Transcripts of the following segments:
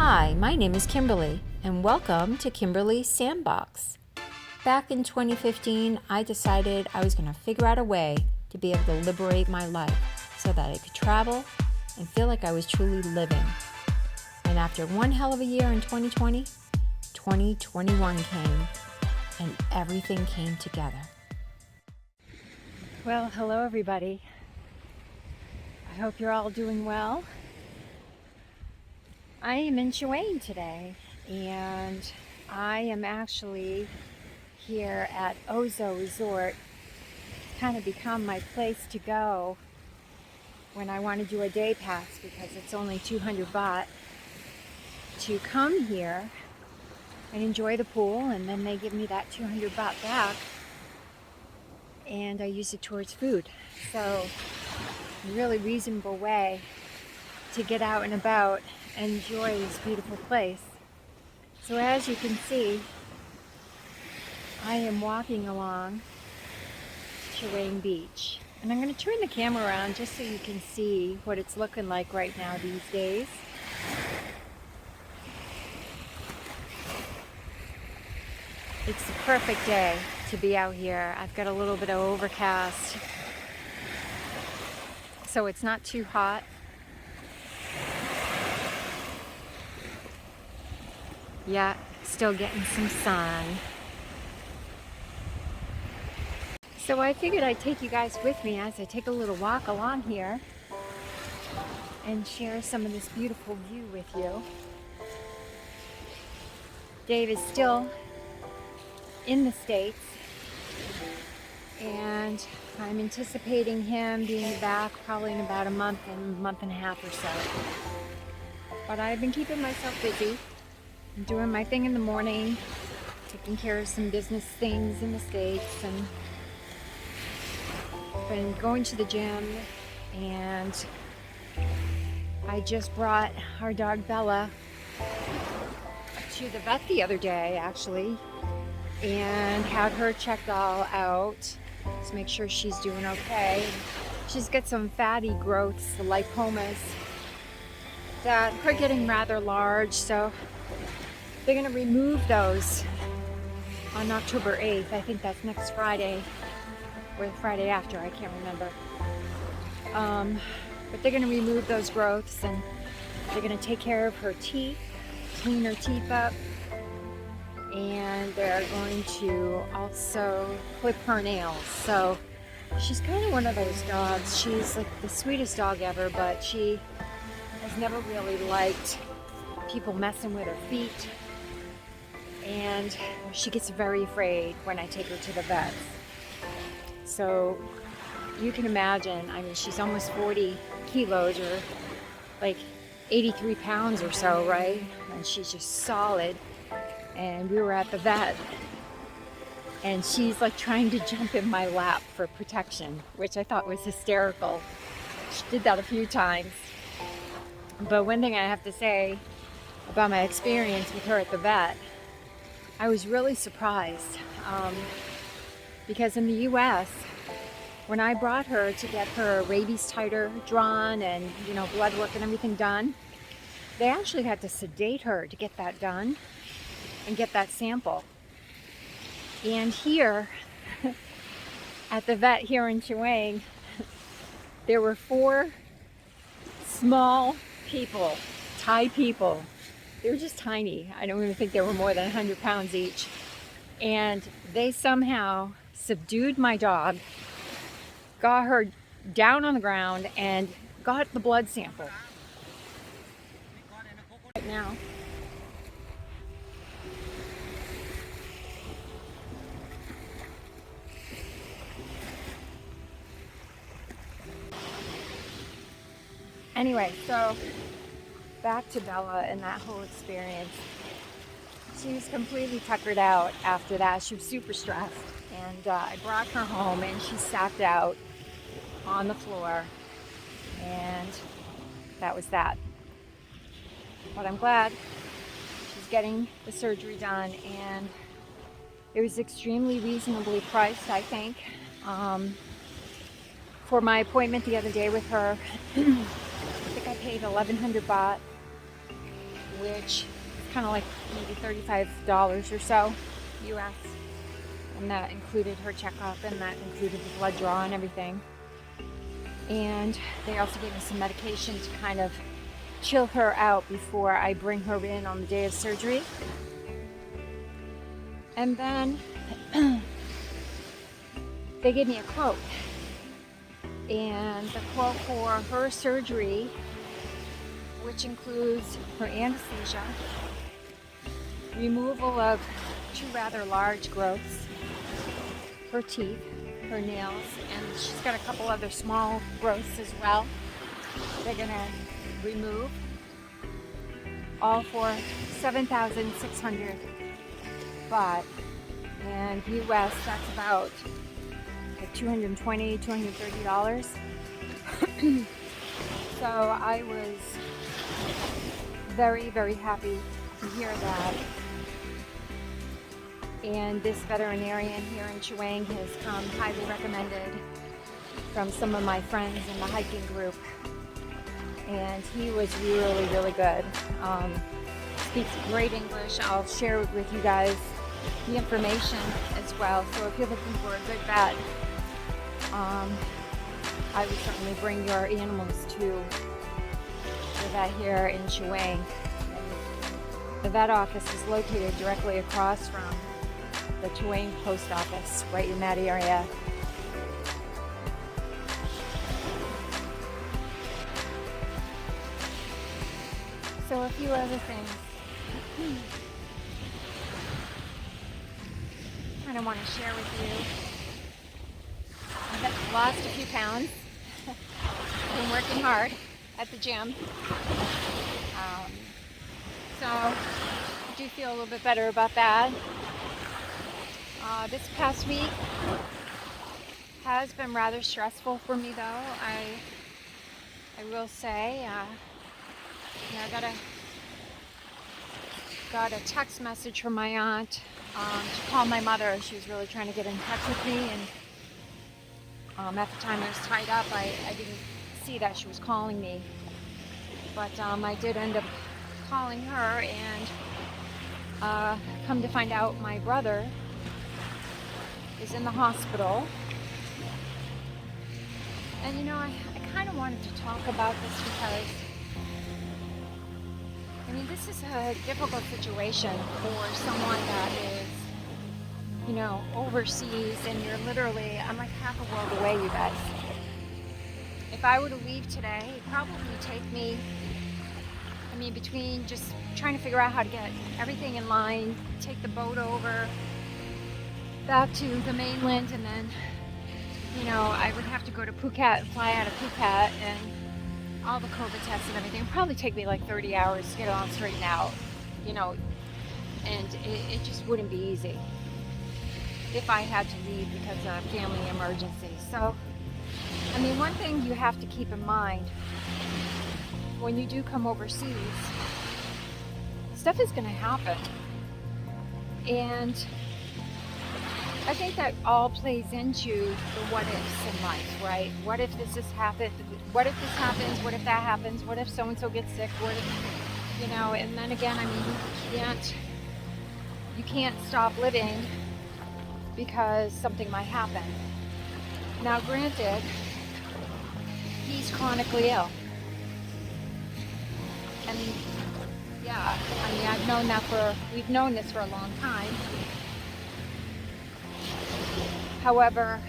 Hi, my name is Kimberly, and welcome to Kimberly's Sandbox. Back in 2015, I decided I was going to figure out a way to be able to liberate my life so that I could travel and feel like I was truly living. And after one hell of a year in 2020, 2021 came, and everything came together. Well, hello everybody. I hope you're all doing well. I am in Chaweng today, and I am actually here at Ozo Resort. It's kind of become my place to go when I want to do a day pass because it's only 200 baht to come here and enjoy the pool, and then they give me that 200 baht back and I use it towards food. So a really reasonable way to get out and about and enjoy this beautiful place. So as you can see, I am walking along Chaweng Beach, and I'm going to turn the camera around just so you can see what it's looking like right now these days. It's the perfect day to be out here. I've got a little bit of overcast, so it's not too hot. Yeah, still getting some sun. So I figured I'd take you guys with me as I take a little walk along here and share some of this beautiful view with you. Dave is still in the States, and I'm anticipating him being back probably in about a month and a half or so. But I've been keeping myself busy. I'm doing my thing in the morning, taking care of some business things in the States, and been going to the gym, and I just brought our dog Bella to the vet the other day actually, and had her checked all out to make sure she's doing okay. She's got some fatty growths, the lipomas, that are getting rather large, so they're going to remove those on October 8th. I think that's next Friday or the Friday after, I can't remember. But they're going to remove those growths, and they're going to take care of her teeth, clean her teeth up, and they're going to also clip her nails. So she's kind of one of those dogs. She's like the sweetest dog ever, but she has never really liked people messing with her feet. And she gets very afraid when I take her to the vet. So you can imagine, I mean, she's almost 40 kilos, or like 83 pounds or so, right? And she's just solid. And we were at the vet, and she's like trying to jump in my lap for protection, which I thought was hysterical. She did that a few times. But one thing I have to say about my experience with her at the vet, I was really surprised because in the US, when I brought her to get her rabies titer drawn and, you know, blood work and everything done, they actually had to sedate her to get that done and get that sample. And here at the vet here in Chaweng, there were 4 small people, Thai people. They were just tiny. I don't even think they were more than 100 pounds each. And they somehow subdued my dog, got her down on the ground, and got the blood sample. Right now. Anyway, so back to Bella and that whole experience. She was completely tuckered out after that. She was super stressed, and I brought her home, and she sat out on the floor, and that was that. But I'm glad she's getting the surgery done, and it was extremely reasonably priced, I think. For my appointment the other day with her, I think I paid 1,100 baht which is kind of like maybe $35 or so US. And that included her checkup, and that included the blood draw and everything. And they also gave me some medication to kind of chill her out before I bring her in on the day of surgery. And then they gave me a quote. And the quote for her surgery, which includes her anesthesia, removal of 2 rather large growths, her teeth, her nails, and she's got a couple other small growths as well. They're gonna remove, all for $7,600 baht, and US that's about like $220, $230. So I was very, very happy to hear that. And this veterinarian here in Chaweng has come highly recommended from some of my friends in the hiking group. And he was really, really good. Speaks great English. I'll share with you guys the information as well. So if you're looking for a good vet, I would certainly bring your animals to the vet here in Chaweng. The vet office is located directly across from the Chaweng post office, right in that area. So a few other things I kind of want to share with you. I've lost a few pounds. Been working hard at the gym. So I do feel a little bit better about that. This past week has been rather stressful for me, though. I will say, I got a text message from my aunt to call my mother. She was really trying to get in touch with me, and at the time I was tied up, I didn't see that she was calling me. But I did end up calling her, and come to find out my brother is in the hospital. And I kind of wanted to talk about this because this is a difficult situation for someone that is, overseas, and you're literally, I'm like half a world away, you guys. If I were to leave today, it'd probably take me, between just trying to figure out how to get everything in line, take the boat over back to the mainland, and then, I would have to go to Phuket, fly out of Phuket, and all the COVID tests and everything. It would probably take me like 30 hours to get it all straightened out, and it just wouldn't be easy if I had to leave because of family emergency. So, one thing you have to keep in mind when you do come overseas, stuff is going to happen. And I think that all plays into the what ifs in life, right? What if this has happened? What if this happens? What if that happens? What if so-and-so gets sick? What if, and then again, you can't stop living because something might happen. Now, granted, he's chronically ill. And yeah, we've known this for a long time. However,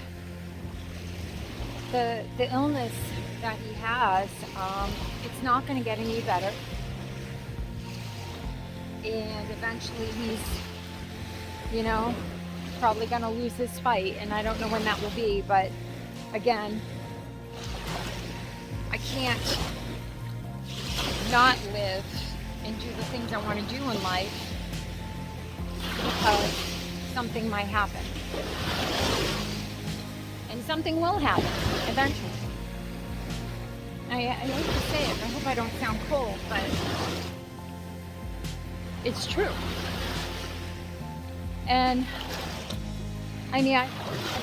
the illness that he has, it's not going to get any better. And eventually he's, probably going to lose this fight. And I don't know when that will be, but again, I can't not live and do the things I want to do in life because something might happen. And something will happen eventually. I hate to say it, I hope I don't sound cold, but it's true. And I've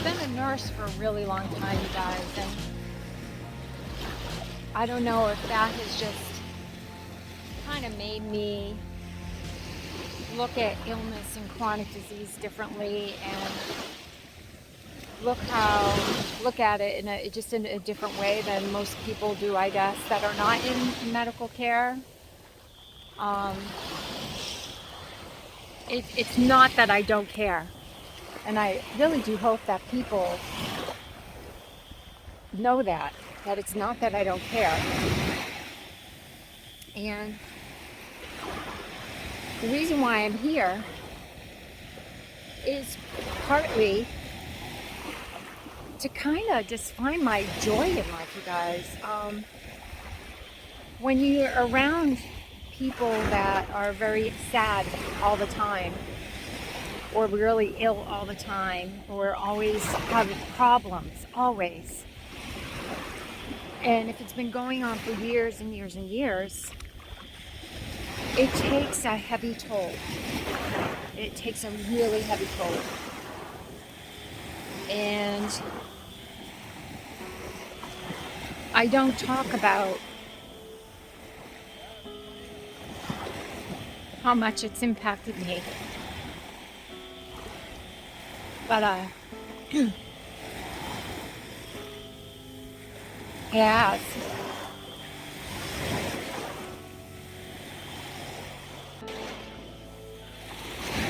been a nurse for a really long time, you guys, and I don't know if that has just kind of made me look at illness and chronic disease differently, and look at it in a different way than most people do, I guess, that are not in medical care. It's not that I don't care, and I really do hope that people know that it's not that I don't care. And the reason why I'm here is partly to kind of just find my joy in life, you guys. When you're around people that are very sad all the time, or really ill all the time, or always having problems, always. And if it's been going on for years and years and years, it takes a heavy toll. It takes a really heavy toll. And I don't talk about how much it's impacted me. But it has.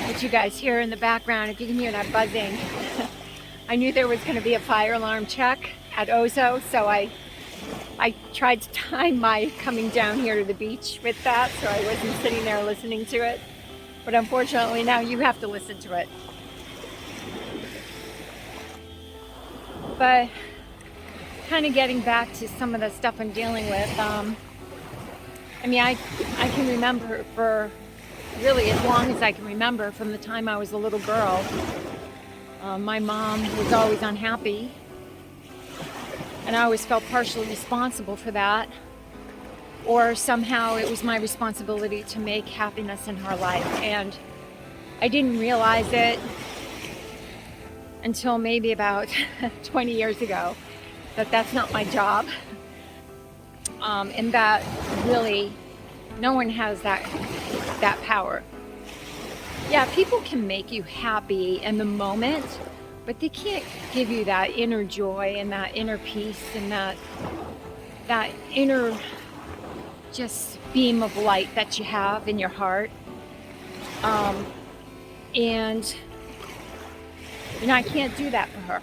What you guys hear in the background, if you can hear that buzzing, I knew there was going to be a fire alarm check at Ozo, so I tried to time my coming down here to the beach with that, so I wasn't sitting there listening to it. But unfortunately now you have to listen to it. But kind of getting back to some of the stuff I'm dealing with, I can remember for really as long as I can remember, from the time I was a little girl, my mom was always unhappy, and I always felt partially responsible for that, or somehow it was my responsibility to make happiness in her life. And I didn't realize it until maybe about 20 years ago, that that's not my job, and that really no one has that power. Yeah, people can make you happy in the moment, but they can't give you that inner joy and that inner peace and that inner just beam of light that you have in your heart. And I can't do that for her.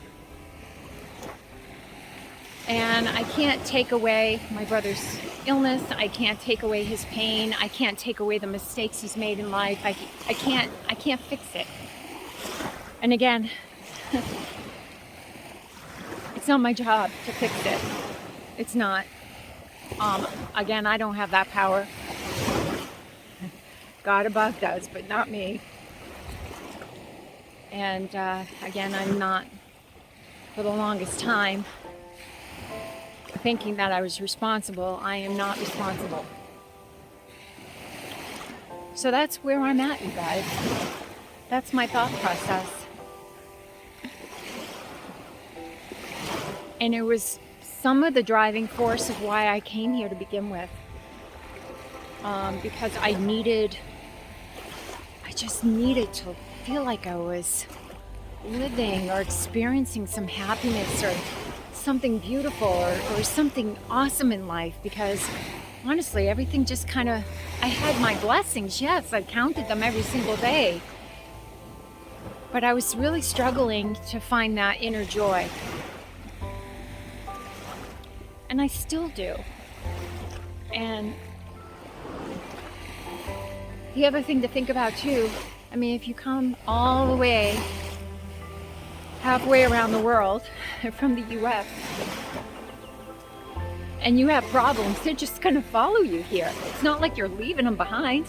And I can't take away my brother's illness. I can't take away his pain. I can't take away the mistakes he's made in life. I can't fix it. And again, it's not my job to fix it. It's not. Again, I don't have that power. God above does, but not me. And again, I'm not, for the longest time, thinking that I was responsible. I am not responsible. So that's where I'm at, you guys. That's my thought process. And it was some of the driving force of why I came here to begin with. Because I just needed to feel like I was living or experiencing some happiness or something beautiful or something awesome in life. Because honestly, everything just kind of, I had my blessings, yes, I counted them every single day. But I was really struggling to find that inner joy. And I still do. And the other thing to think about too, if you come all the way, halfway around the world from the US, and you have problems, they're just going to follow you here. It's not like you're leaving them behind.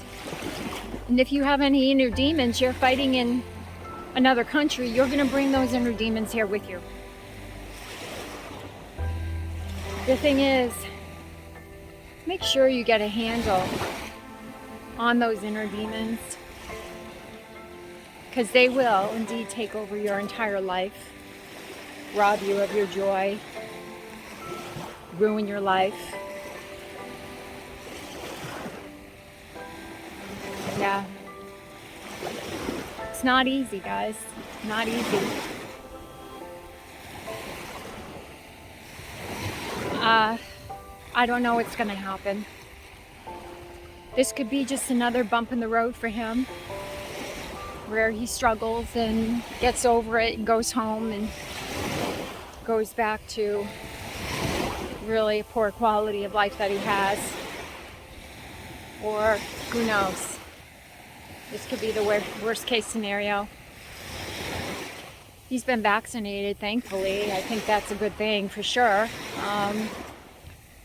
And if you have any inner demons you're fighting in another country, you're going to bring those inner demons here with you. The thing is, make sure you get a handle on those inner demons, because they will indeed take over your entire life, rob you of your joy, ruin your life. Yeah. It's not easy, guys. Not easy. I don't know what's going to happen. This could be just another bump in the road for him, where he struggles and gets over it and goes home and goes back to really a poor quality of life that he has. Or who knows? This could be the worst case scenario. He's been vaccinated, thankfully. I think that's a good thing for sure.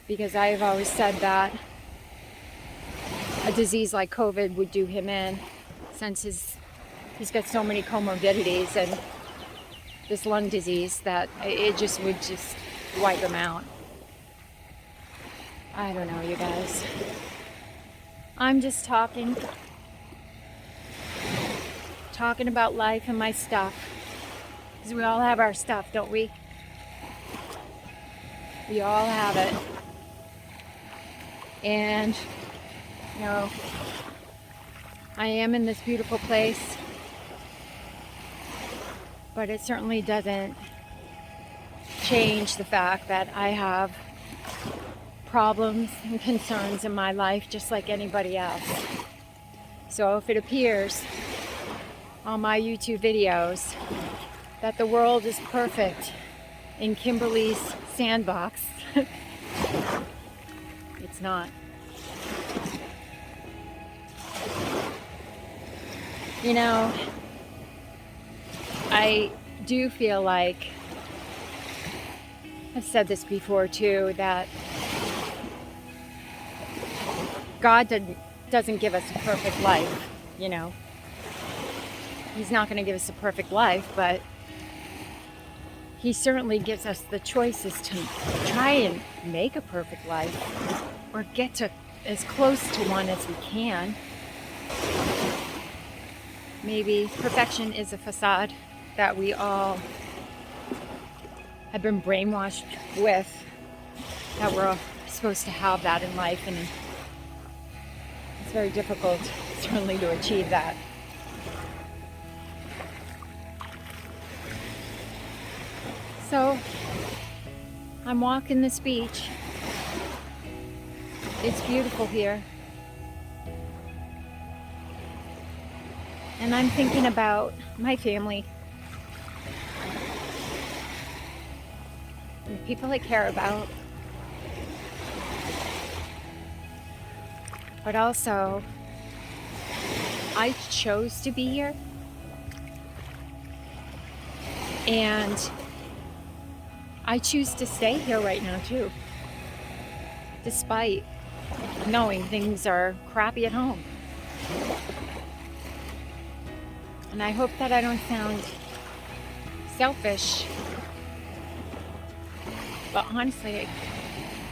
Because I've always said that a disease like COVID would do him in, since he's got so many comorbidities and this lung disease that it just would just wipe him out. I don't know, you guys. I'm just talking about life and my stuff. Because we all have our stuff, don't we? We all have it. And, you know, I am in this beautiful place, but it certainly doesn't change the fact that I have problems and concerns in my life just like anybody else. So if it appears on my YouTube videos that the world is perfect in Kimberly's sandbox, it's not. You know, I do feel like, I've said this before too, that God doesn't give us a perfect life, you know. He's not going to give us a perfect life, but He certainly gives us the choices to try and make a perfect life, or get to as close to one as we can. Maybe perfection is a facade that we all have been brainwashed with, that we're supposed to have that in life, and it's very difficult, certainly, to achieve that. So, I'm walking this beach. It's beautiful here. And I'm thinking about my family, and the people I care about. But also, I chose to be here. And I choose to stay here right now too, despite knowing things are crappy at home. And I hope that I don't sound selfish, but honestly,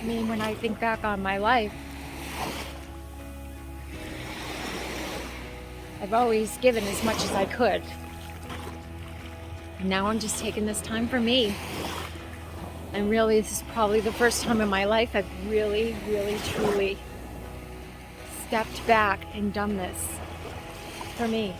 I mean, when I think back on my life, I've always given as much as I could. And now I'm just taking this time for me. And really, this is probably the first time in my life I've really, really, truly stepped back and done this for me.